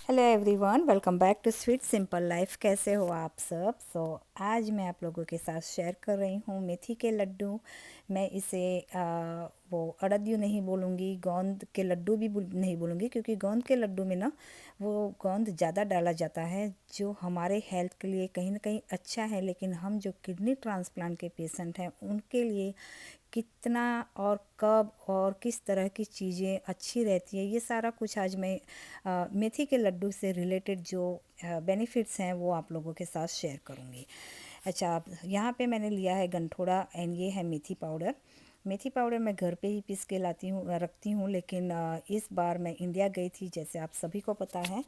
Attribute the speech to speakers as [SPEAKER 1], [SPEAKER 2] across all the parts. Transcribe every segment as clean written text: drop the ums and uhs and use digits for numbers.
[SPEAKER 1] Hello everyone, welcome back to sweet simple life. कैसे हो आप सब? आज मैं आप लोगों के साथ शेयर कर रही हूँ मेथी के लड्डू। मैं इसे वो अड़दियू नहीं बोलूँगी, गोंद के लड्डू भी नहीं बोलूँगी, क्योंकि गोंद के लड्डू में ना वो गोंद ज़्यादा डाला जाता है, जो हमारे हेल्थ के लिए कहीं ना कहीं अच्छा है। लेकिन हम जो किडनी ट्रांसप्लांट के पेशेंट हैं उनके लिए कितना और कब और किस तरह की चीज़ें अच्छी रहती है, ये सारा कुछ आज मैं मेथी के लड्डू से रिलेटेड जो बेनिफिट्स हैं वो आप लोगों के साथ शेयर करूँगी। अच्छा, आप यहाँ पे मैंने लिया है गंठोड़ा एंड ये है मेथी पाउडर। मेथी पाउडर मैं घर पे ही पीस के लाती हूँ, रखती हूँ, लेकिन इस बार मैं इंडिया गई थी, जैसे आप सभी को पता है।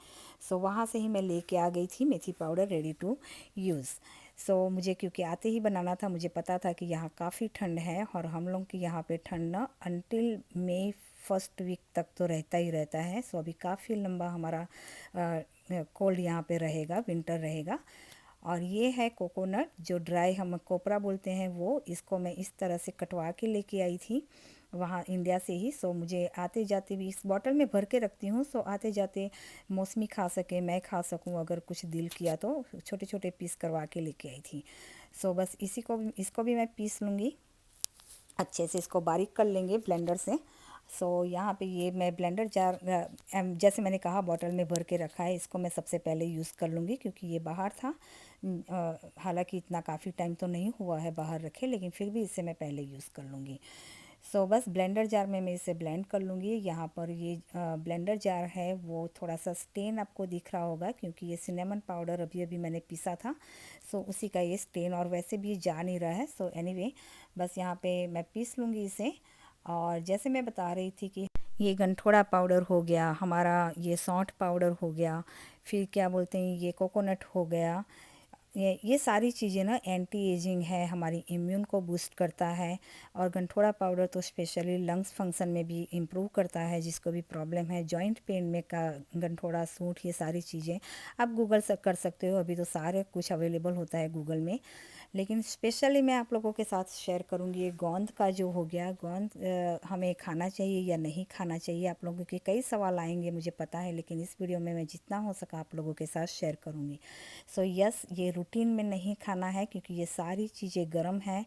[SPEAKER 1] वहाँ से ही मैं लेके आ गई थी मेथी पाउडर रेडी टू यूज़। मुझे क्योंकि आते ही बनाना था, मुझे पता था कि यहाँ काफ़ी ठंड है और हम लोग के यहाँ पे ठंड ना अनटिल मई फर्स्ट वीक तक तो रहता ही रहता है। अभी काफ़ी लंबा हमारा कोल्ड यहाँ पे रहेगा, विंटर रहेगा। और ये है कोकोनट, जो ड्राई हम कोपरा बोलते हैं, वो इसको मैं इस तरह से कटवा के लेके आई थी वहाँ इंडिया से ही। मुझे आते जाते भी इस बॉटल में भर के रखती हूँ, आते जाते मौसमी खा सके, मैं खा सकूँ, अगर कुछ दिल किया तो छोटे छोटे पीस करवा के लेके आई थी। बस इसको भी मैं पीस लूँगी अच्छे से, इसको बारीक कर लेंगे ब्लेंडर से। यहाँ पे ये मैं ब्लेंडर जार जैसे मैंने कहा बॉटल में भर के रखा है, इसको मैं सबसे पहले यूज़ कर लूँगी क्योंकि ये बाहर था। हालांकि इतना काफ़ी टाइम तो नहीं हुआ है बाहर रखे, लेकिन फिर भी इसे मैं पहले यूज़ कर लूँगी। बस ब्लेंडर जार में मैं इसे ब्लेंड कर लूँगी। यहाँ पर ये ब्लेंडर जार है वो थोड़ा सा स्टेन आपको दिख रहा होगा, क्योंकि ये सिनेमन पाउडर अभी अभी मैंने पीसा था। उसी का ये स्टेन, और वैसे भी ये जा नहीं रहा है। एनीवे, बस यहाँ पे मैं पीस लूँगी इसे। और जैसे मैं बता रही थी कि ये गंठोड़ा पाउडर हो गया हमारा, ये सौंठ पाउडर हो गया, फिर क्या बोलते हैं ये कोकोनट हो गया, ये सारी चीज़ें ना एंटी एजिंग है, हमारी इम्यून को बूस्ट करता है। और गंठोड़ा पाउडर तो स्पेशली लंग्स फंक्शन में भी इम्प्रूव करता है, जिसको भी प्रॉब्लम है जॉइंट पेन में का गंठोड़ा सूंठ, ये सारी चीज़ें आप गूगल से कर सकते हो। अभी तो सारे कुछ अवेलेबल होता है गूगल में, लेकिन स्पेशली मैं आप लोगों के साथ शेयर करूंगी ये गोंद का जो हो गया। गोंद हमें खाना चाहिए या नहीं खाना चाहिए, आप लोगों के कई सवाल आएंगे मुझे पता है, लेकिन इस वीडियो में मैं जितना हो सका आप लोगों के साथ शेयर करूंगी। यस, ये रूटीन में नहीं खाना है क्योंकि ये सारी चीज़ें गर्म हैं,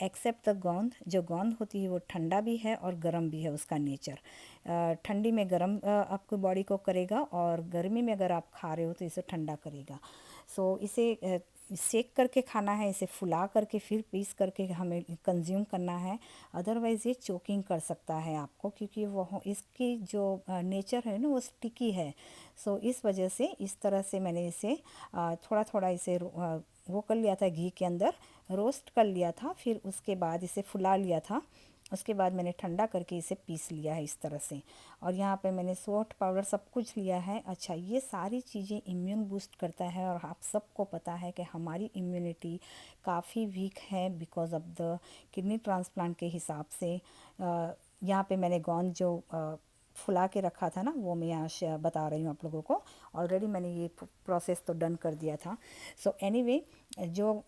[SPEAKER 1] एक्सेप्ट द गोंद। जो गोंद होती है वो ठंडा भी है और गर्म भी है, उसका नेचर। ठंडी में गर्म आपको बॉडी को करेगा, और गर्मी में अगर आप खा रहे हो तो इसे ठंडा करेगा। इसे सेक करके खाना है, इसे फुला करके फिर पीस करके हमें कंज्यूम करना है। अदरवाइज़ ये चोकिंग कर सकता है आपको, क्योंकि वो इसकी जो नेचर है ना वो स्टिकी है। इस वजह से इस तरह से मैंने इसे थोड़ा थोड़ा इसे वो कर लिया था, घी के अंदर रोस्ट कर लिया था, फिर उसके बाद इसे फुला लिया था। उसके बाद मैंने ठंडा करके इसे पीस लिया है इस तरह से। और यहाँ पे मैंने सौंठ पाउडर सब कुछ लिया है। अच्छा, ये सारी चीज़ें इम्यून बूस्ट करता है, और आप सबको पता है कि हमारी इम्यूनिटी काफ़ी वीक है because of the kidney transplant के हिसाब से। यहाँ पे मैंने गोंद जो फुला के रखा था ना, वो मैं यहाँ बता रही हूँ आप लोगों को। ऑलरेडी मैंने ये प्रोसेस तो डन कर दिया था। एनीवे, जो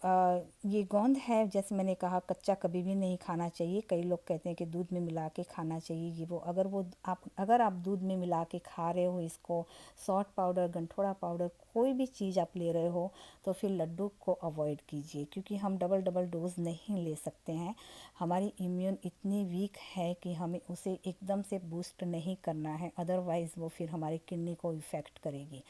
[SPEAKER 1] ये गोंद है, जैसे मैंने कहा, कच्चा कभी भी नहीं खाना चाहिए। कई लोग कहते हैं कि दूध में मिला के खाना चाहिए, ये वो। अगर आप दूध में मिला के खा रहे हो इसको, सौंठ पाउडर, गंठोड़ा पाउडर, कोई भी चीज़ आप ले रहे हो, तो फिर लड्डू को अवॉइड कीजिए, क्योंकि हम डबल डबल डोज नहीं ले सकते हैं। हमारी इम्यून इतनी वीक है कि हमें उसे एकदम से बूस्ट नहीं करना है, अदरवाइज़ वो फिर हमारी किडनी को इफ़ेक्ट करेगी।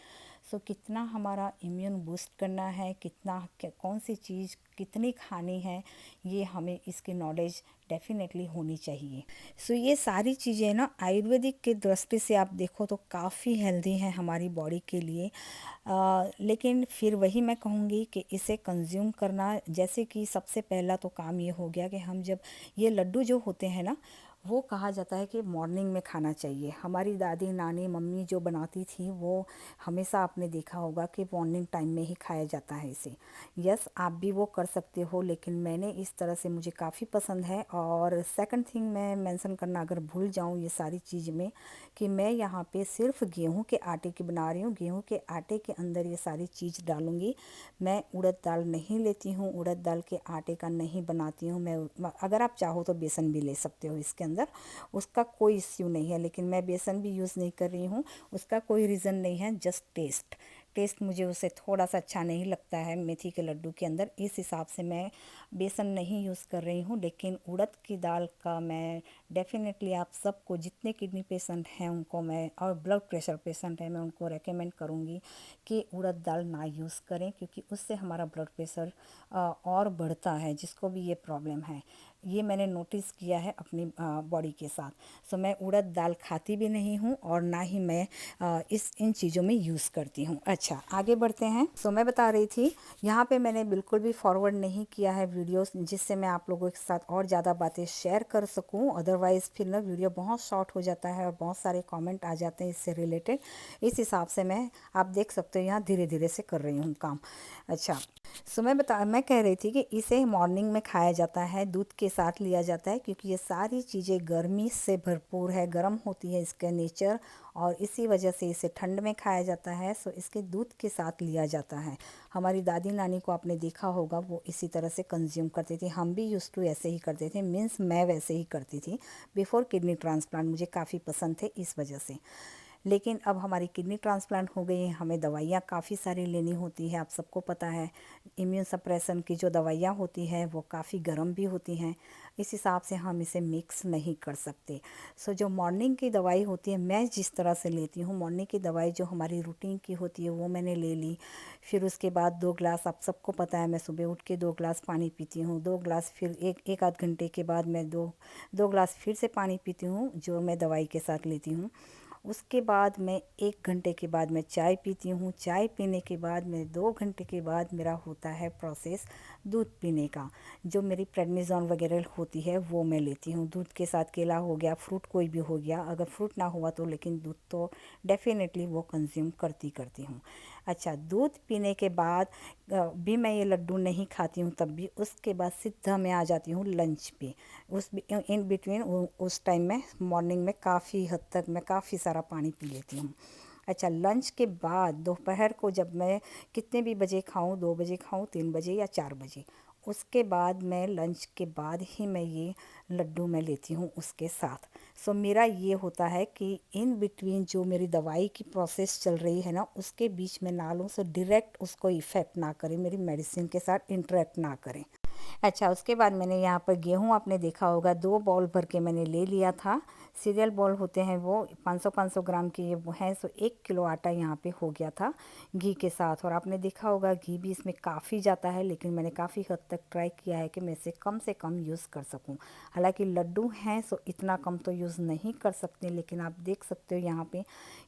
[SPEAKER 1] कितना हमारा इम्यून बूस्ट करना है, कितना कौन सी चीज़ कितनी खानी है, ये हमें इसकी नॉलेज डेफिनेटली होनी चाहिए। ये सारी चीज़ें ना आयुर्वेदिक की दृष्टि से आप देखो तो काफ़ी हेल्दी हैं हमारी बॉडी के लिए। लेकिन फिर वही मैं कहूँगी कि इसे कंज्यूम करना, जैसे कि सबसे पहला तो काम ये हो गया कि हम जब ये लड्डू जो होते हैं ना, वो कहा जाता है कि मॉर्निंग में खाना चाहिए। हमारी दादी नानी मम्मी जो बनाती थी, वो हमेशा आपने देखा होगा कि मॉर्निंग टाइम में ही खाया जाता है इसे। यस, आप भी वो कर सकते हो, लेकिन मैंने इस तरह से, मुझे काफ़ी पसंद है। और सेकंड थिंग मैं मेंशन करना अगर भूल जाऊँ ये सारी चीज़ में, कि मैं यहाँ पे सिर्फ गेहूं के आटे की बना रही हूँ। गेहूं के आटे के अंदर ये सारी चीज़ डालूँगी। मैं उड़द दाल नहीं लेती हूँ, उड़द दाल के आटे का नहीं बनाती हूँ मैं। अगर आप चाहो तो बेसन भी ले सकते हो इसके अंदर, अंदर, उसका कोई इश्यू नहीं है। लेकिन मैं बेसन भी यूज़ नहीं कर रही हूँ, उसका कोई रीज़न नहीं है, जस्ट टेस्ट। टेस्ट मुझे उसे थोड़ा सा अच्छा नहीं लगता है मेथी के लड्डू के अंदर, इस हिसाब से मैं बेसन नहीं यूज़ कर रही हूँ। लेकिन उड़द की दाल का मैं डेफ़िनेटली आप सबको, जितने किडनी पेशेंट हैं उनको मैं, और ब्लड प्रेशर पेशेंट हैं, मैं उनको रेकमेंड करूँगी कि उड़द दाल ना यूज़ करें, क्योंकि उससे हमारा ब्लड प्रेशर और बढ़ता है। जिसको भी ये प्रॉब्लम है, ये मैंने नोटिस किया है अपनी बॉडी के साथ। सो मैं उड़द दाल खाती भी नहीं हूँ और ना ही मैं इन चीज़ों में यूज़ करती हूँ। अच्छा, आगे बढ़ते हैं। सो मैं बता रही थी, यहाँ पे मैंने बिल्कुल भी फॉरवर्ड नहीं किया है वीडियोस, जिससे मैं आप लोगों के साथ और ज़्यादा बातें शेयर कर सकूँ। अदरवाइज़ फिर ना वीडियो बहुत शॉर्ट हो जाता है और बहुत सारे कमेंट आ जाते हैं इससे रिलेटेड। इस हिसाब से मैं, आप देख सकते हो यहाँ धीरे धीरे से कर रही हूँ काम। अच्छा, सो मैं कह रही थी कि इसे मॉर्निंग में खाया जाता है, दूध के साथ लिया जाता है, क्योंकि ये सारी चीज़ें गर्मी से भरपूर है, गर्म होती है इसका नेचर, और इसी वजह से इसे ठंड में खाया जाता है। सो इसके दूध के साथ लिया जाता है। हमारी दादी नानी को आपने देखा होगा, वो इसी तरह से कंज्यूम करती थी, हम भी यूज़ टू ऐसे ही करते थे, मीन्स मैं वैसे ही करती थी बिफ़ोर किडनी ट्रांसप्लांट। मुझे काफ़ी पसंद थे इस वजह से। लेकिन अब हमारी किडनी ट्रांसप्लांट हो गई है, हमें दवाइयाँ काफ़ी सारी लेनी होती है, आप सबको पता है। इम्यून सप्रेशन की जो दवाइयाँ होती हैं वो काफ़ी गर्म भी होती हैं, इस हिसाब से हम इसे मिक्स नहीं कर सकते। सो जो मॉर्निंग की दवाई होती है, मैं जिस तरह से लेती हूँ, मॉर्निंग की दवाई जो हमारी रूटीन की होती है वो मैंने ले ली। फिर उसके बाद 2 ग्लास, आप सबको पता है, मैं सुबह उठ के 2 ग्लास पानी पीती हूँ। 2 ग्लास, फिर एक आध घंटे के बाद मैं दो ग्लास फिर से पानी पीती हूँ, जो मैं दवाई के साथ लेती हूँ। उसके बाद मैं 1 घंटे के बाद मैं चाय पीती हूँ। चाय पीने के बाद मैं 2 घंटे के बाद मेरा होता है प्रोसेस दूध पीने का। जो मेरी प्रेडनिज़ोन वगैरह होती है वो मैं लेती हूँ। दूध के साथ केला हो गया, फ्रूट कोई भी हो गया, अगर फ्रूट ना हुआ तो, लेकिन दूध तो डेफ़िनेटली वो कंज्यूम करती हूँ। अच्छा, दूध पीने के बाद भी मैं ये लड्डू नहीं खाती हूँ, तब भी उसके बाद सीधा मैं आ जाती हूँ लंच पे। उस इन बिटवीन उस टाइम में मॉर्निंग में काफ़ी हद तक मैं काफ़ी सारा पानी पी लेती हूँ। अच्छा, लंच के बाद दोपहर को जब मैं कितने भी बजे खाऊं, 2 बजे खाऊं, 3 बजे या 4 बजे, उसके बाद मैं लंच के बाद ही मैं ये लड्डू मैं लेती हूँ उसके साथ। सो मेरा ये होता है कि इन बिटवीन जो मेरी दवाई की प्रोसेस चल रही है ना, उसके बीच में ना लूँ, सो डायरेक्ट उसको इफ़ेक्ट ना करे, मेरी मेडिसिन के साथ इंटरेक्ट ना करें। अच्छा, उसके बाद मैंने यहाँ पर गेहूँ, आपने देखा होगा, 2 बॉल भर के मैंने ले लिया था। सीरियल बॉल होते हैं वो, 500-500 ग्राम के ये वो हैं। सो 1 किलो आटा यहाँ पे हो गया था घी के साथ। और आपने देखा होगा घी भी इसमें काफ़ी जाता है, लेकिन मैंने काफ़ी हद तक ट्राई किया है कि मैं इसे कम से कम यूज़ कर सकूँ। हालांकि लड्डू हैं सो इतना कम तो यूज़ नहीं कर सकते, लेकिन आप देख सकते हो यहाँ पे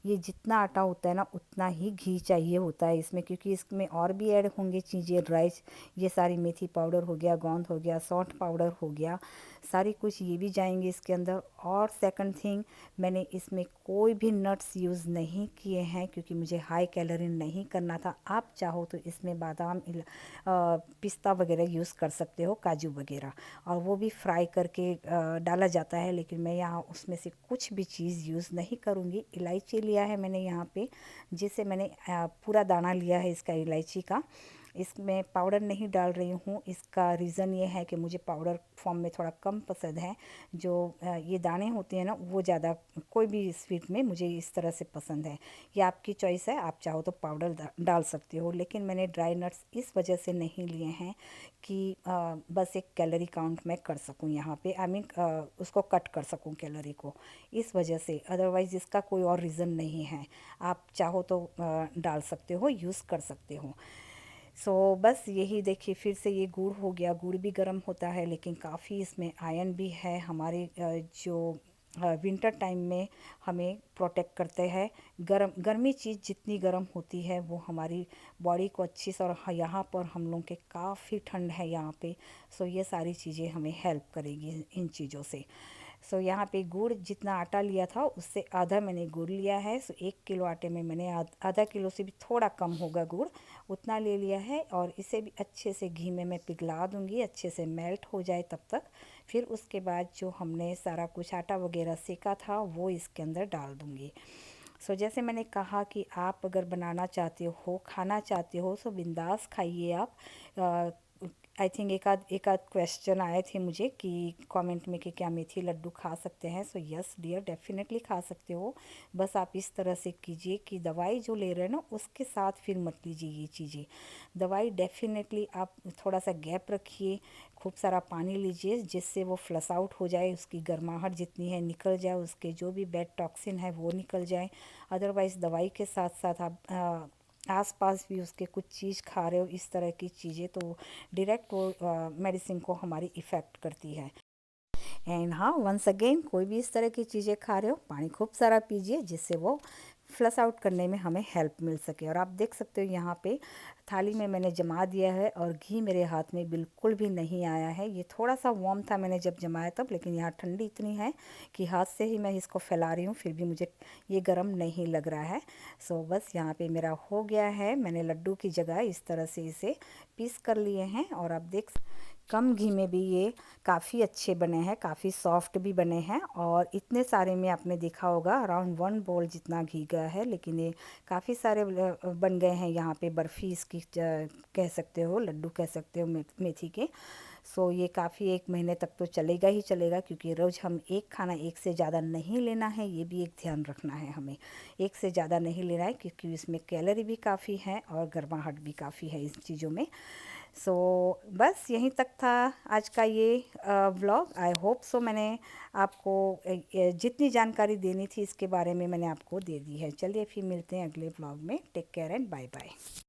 [SPEAKER 1] ये जितना आटा होता है ना, उतना ही घी चाहिए होता है इसमें, क्योंकि इसमें और भी ऐड होंगे चीज़ें, ड्राई, ये सारी मेथी पाउडर हो गया, गोंद हो गया, सौंठ पाउडर हो गया, सारी कुछ ये भी जाएंगे इसके अंदर। और सेकंड थिंग, मैंने इसमें कोई भी नट्स यूज़ नहीं किए हैं, क्योंकि मुझे हाई कैलोरी नहीं करना था। आप चाहो तो इसमें बादाम, पिस्ता वगैरह यूज़ कर सकते हो, काजू वगैरह, और वो भी फ्राई करके डाला जाता है। लेकिन मैं यहाँ उसमें से कुछ भी चीज़ यूज़ नहीं करूँगी। इलायची लिया है मैंने यहाँ पे, जिसे मैंने पूरा दाना लिया है इसका इलायची का। इसमें पाउडर नहीं डाल रही हूँ, इसका रीज़न ये है कि मुझे पाउडर फॉर्म में थोड़ा कम पसंद है। जो ये दाने होते हैं ना, वो ज़्यादा, कोई भी स्वीट में मुझे इस तरह से पसंद है। ये आपकी चॉइस है, आप चाहो तो पाउडर डाल सकते हो। लेकिन मैंने ड्राई नट्स इस वजह से नहीं लिए हैं कि बस एक कैलोरी काउंट मैं कर सकूं यहाँ पे, आई मीन उसको कट कर सकूं कैलोरी को, इस वजह से। अदरवाइज़ इसका कोई और रीज़न नहीं है। आप चाहो तो डाल सकते हो, यूज़ कर सकते हो। सो बस यही देखिए, फिर से ये गुड़ हो गया। गुड़ भी गर्म होता है, लेकिन काफ़ी इसमें आयरन भी है, हमारे जो विंटर टाइम में हमें प्रोटेक्ट करते हैं। गर्मी चीज़ जितनी गर्म होती है वो हमारी बॉडी को अच्छी से, और यहाँ पर हम लोग के काफ़ी ठंड है यहाँ पे, सो ये सारी चीज़ें हमें हेल्प करेगी इन चीज़ों से। सो यहाँ पे गुड़, जितना आटा लिया था उससे आधा मैंने गुड़ लिया है। सो 1 किलो आटे में मैंने आधा किलो से भी थोड़ा कम होगा गुड़, उतना ले लिया है। और इसे भी अच्छे से घी में मैं पिघला दूँगी, अच्छे से मेल्ट हो जाए तब तक। फिर उसके बाद जो हमने सारा कुछ आटा वगैरह सेका था वो इसके अंदर डाल दूँगी। सो जैसे मैंने कहा कि आप अगर बनाना चाहते हो, खाना चाहते हो, सो बिंदास खाइए आप। आई थिंक एक आध क्वेश्चन आए थे मुझे कि कमेंट में कि क्या मेथी लड्डू खा सकते हैं। सो यस डियर, डेफिनेटली खा सकते हो। बस आप इस तरह से कीजिए कि दवाई जो ले रहे हैं ना उसके साथ फिर मत लीजिए ये चीज़ें। दवाई डेफिनेटली आप थोड़ा सा गैप रखिए, खूब सारा पानी लीजिए जिससे वो फ्लश आउट हो जाए, उसकी गर्माहट जितनी है निकल जाए, उसके जो भी बैड टॉक्सिन है वो निकल जाए। अदरवाइज़ दवाई के साथ साथ आप आसपास भी उसके कुछ चीज़ खा रहे हो इस तरह की चीज़ें, तो डायरेक्ट वो मेडिसिन को हमारी इफ़ेक्ट करती है। एंड हाँ, वंस अगेन कोई भी इस तरह की चीज़ें खा रहे हो पानी खूब सारा पीजिए जिससे वो फ्लश आउट करने में हमें हेल्प मिल सके। और आप देख सकते हो यहाँ पे थाली में मैंने जमा दिया है और घी मेरे हाथ में बिल्कुल भी नहीं आया है। ये थोड़ा सा वार्म था मैंने जब जमाया तब, लेकिन यहाँ ठंडी इतनी है कि हाथ से ही मैं इसको फैला रही हूँ फिर भी मुझे ये गर्म नहीं लग रहा है। सो बस यहाँ पे मेरा हो गया है। मैंने लड्डू की जगह इस तरह से इसे पीस कर लिए हैं और आप देख कम घी में भी ये काफ़ी अच्छे बने हैं, काफ़ी सॉफ्ट भी बने हैं। और इतने सारे में आपने देखा होगा अराउंड 1 बोल जितना घी गया है, लेकिन ये काफ़ी सारे बन गए हैं। यहाँ पे बर्फ़ी इसकी कह सकते हो, लड्डू कह सकते हो मेथी के। सो ये काफ़ी 1 महीने तक तो चलेगा ही चलेगा, क्योंकि रोज़ हम एक खाना एक से ज़्यादा नहीं लेना है, ये भी एक ध्यान रखना है हमें। एक से ज़्यादा नहीं लेना है क्योंकि इसमें कैलोरी भी काफ़ी है और गर्माहट भी काफ़ी है इस चीज़ों में। सो बस यहीं तक था आज का ये व्लॉग। आई होप सो मैंने आपको जितनी जानकारी देनी थी इसके बारे में मैंने आपको दे दी है। चलिए फिर मिलते हैं अगले व्लॉग में। Take care and bye bye.